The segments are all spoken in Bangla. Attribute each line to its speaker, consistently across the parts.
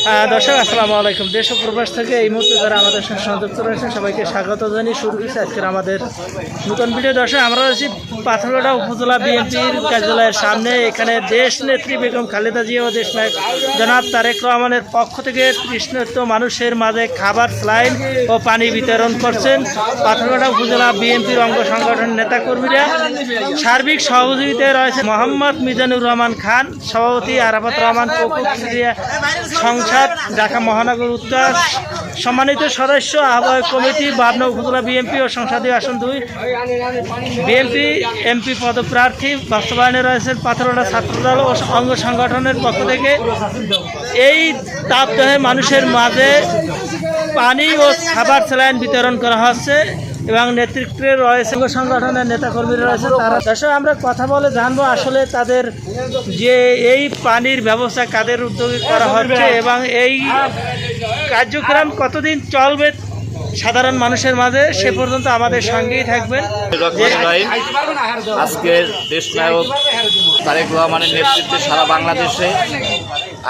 Speaker 1: দর্শক আসসালামু আলাইকুম। দেশ ও প্রবাস থেকে এই মুহূর্তে যারা আমাদের সঙ্গে সংযুক্ত রয়েছেন সবাইকে স্বাগত জানিয়ে শুরু করেছি আজকের আমাদের নতুন ভিডিও। দর্শক আমরা রয়েছি পাথরঘাটা উপজেলা বিএনপির কার্যালয়ের সামনে। এখানে দেশ নেত্রী বেগম খালেদা জিয়া ও দেশ নায়ক জনাব তারেক রহমানের পক্ষ থেকে তৃষ্ণার্ত মানুষের মাঝে খাবার, স্যালাইন ও পানি বিতরণ করছেন পাথরঘাটা উপজেলা বিএনপির অঙ্গ সংগঠনের নেতাকর্মীরা। সার্বিক সহযোগিতায় রয়েছে মোহাম্মদ মিজানুর রহমান খান, সভাপতি আরাফাত রহমান সংসদ ঢাকা মহানগর উত্তর, সম্মানিত সদস্য আহ্বায়ক কমিটি পাবনা উপজেলা বিএনপি ও সংসদীয় আসন 2 বিএনপি এমপি পদপ্রার্থী বাস্তবায়নে রয়েছেন পাথরঘাটা ছাত্রদল ও অঙ্গ সংগঠনের পক্ষ থেকে। এই তাপদাহে মানুষের মাঝে পানি ও খাবার, স্যালাইন বিতরণ করা হচ্ছে এবং নেতৃত্বে রয়েছে সংগঠনের নেতাকর্মীরা রয়েছে তারা। দর্শক আমরা কথা বলে জানবো আসলে তাদের যে এই পানির ব্যবস্থা কাদের উদ্যোগে করা হচ্ছে এবং এই কার্যক্রম কতদিন চলবে সাধারণ মানুষের মাঝে, সে পর্যন্ত আমাদের সঙ্গেই থাকবেন।
Speaker 2: আজকের দেশ নায়ক তারেক রহমানের নেতৃত্বে সারা বাংলাদেশে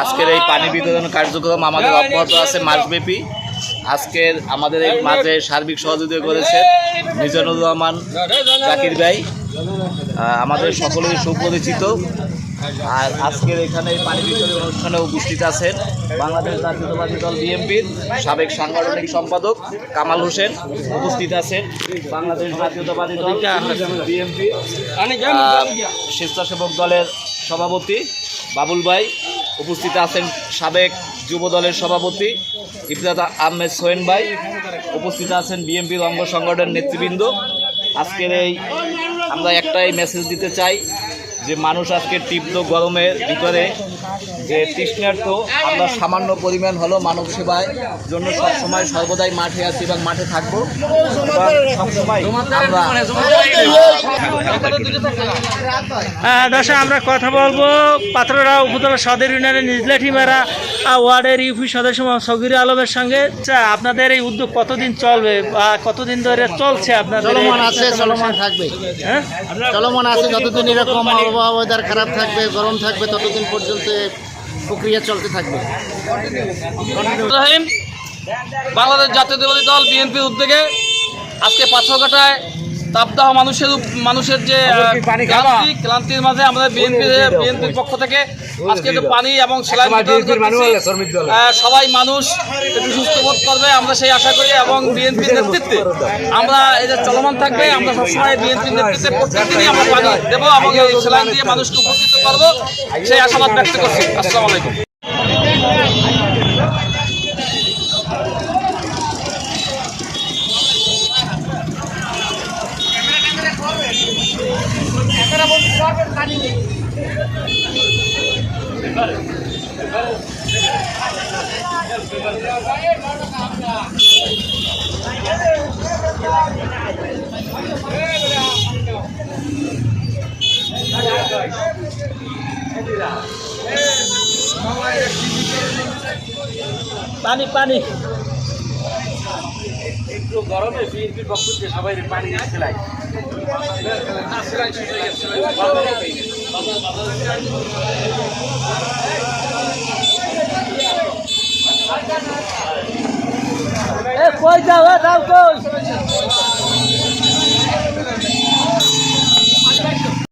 Speaker 2: আজকের এই পানি বিতরণ কার্যক্রম আমাদের অব্যাহত আছে মাসব্যাপী। আজকের আমাদের এই মাঝে সার্বিক সহযোগিতা করেছেন মিজানুর রহমান জাকির ভাই, আমাদের সকলের সুপরিচিত। আর আজকের এখানে পানি বিতরণ অনুষ্ঠানে উপস্থিত আছেন বাংলাদেশ জাতীয়তাবাদী দল বিএনপির সাবেক সাংগঠনিক সম্পাদক কামাল হোসেন, উপস্থিত আছেন বাংলাদেশ জাতীয়তাবাদী দল বিএনপি স্বেচ্ছাসেবক দলের সভাপতি বাবুল ভাই, উপস্থিত আছেন সাবেক যুব দলের সভাপতি ইফরাত আহমেদ সোহেন ভাই, উপস্থিত আছেন বিএনপির অঙ্গ সংগঠনের নেতৃবৃন্দ। আজকের এই আমরা একটাই মেসেজ দিতে চাই যে মানুষ আজকে তীব্র গরমের ভিতরে যে তৃষ্ণার্ত, আমরা সামান্য পরিমাণ হলো মানব সেবার জন্য সবসময় সর্বদাই মাঠে আছি এবং মাঠে থাকবো সবসময় আমরা।
Speaker 1: দর্শক আমরা কথা বলবো পাথরঘাটা উপজেলা সদর ইউনিয়নের নিজলাঠিমারা ওয়ার্ডের ইউপি সদস্য সগির আলমের সঙ্গে। আপনাদের এই উদ্যোগ কতদিন চলবে বা কতদিন ধরে চলছে? আপনাদের
Speaker 3: চলমান আছে, চলমান থাকবে। হ্যাঁ, চলমান আছে যতদিন এরকম আবহাওয়া ওয়েদার খারাপ থাকবে, গরম থাকবে, ততদিন পর্যন্ত প্রক্রিয়া চলতে থাকবে।
Speaker 4: বাংলাদেশ জাতীয়তাবাদী দল বিএনপির উদ্যোগে আজকে পাথরঘাটায় তাপদাহ মানুষের যে ক্লান্তির মাঝে আমাদের বিএনপির পক্ষ থেকে আজকে একটু পানি এবং স্যালাইন সবাই মানুষ একটু সুস্থ বোধ করবে আমরা সেই আশা করি এবং বিএনপির নেতৃত্বে আমরা এটা চলমান থাকবে। আমরা সবসময় বিএনপির নেতৃত্বে প্রত্যেকদিনই আমরা পানি দেবো এবং এই স্যালাইন দিয়ে মানুষকে উপকৃত করবো সেই আশাবাদ ব্যক্ত করছি। আসসালামু আলাইকুম।
Speaker 1: পানি পানি
Speaker 4: একটু গরমে বিএনপির পক্ষ থেকে সবাই পানি খেলায়।
Speaker 1: কই যাও কই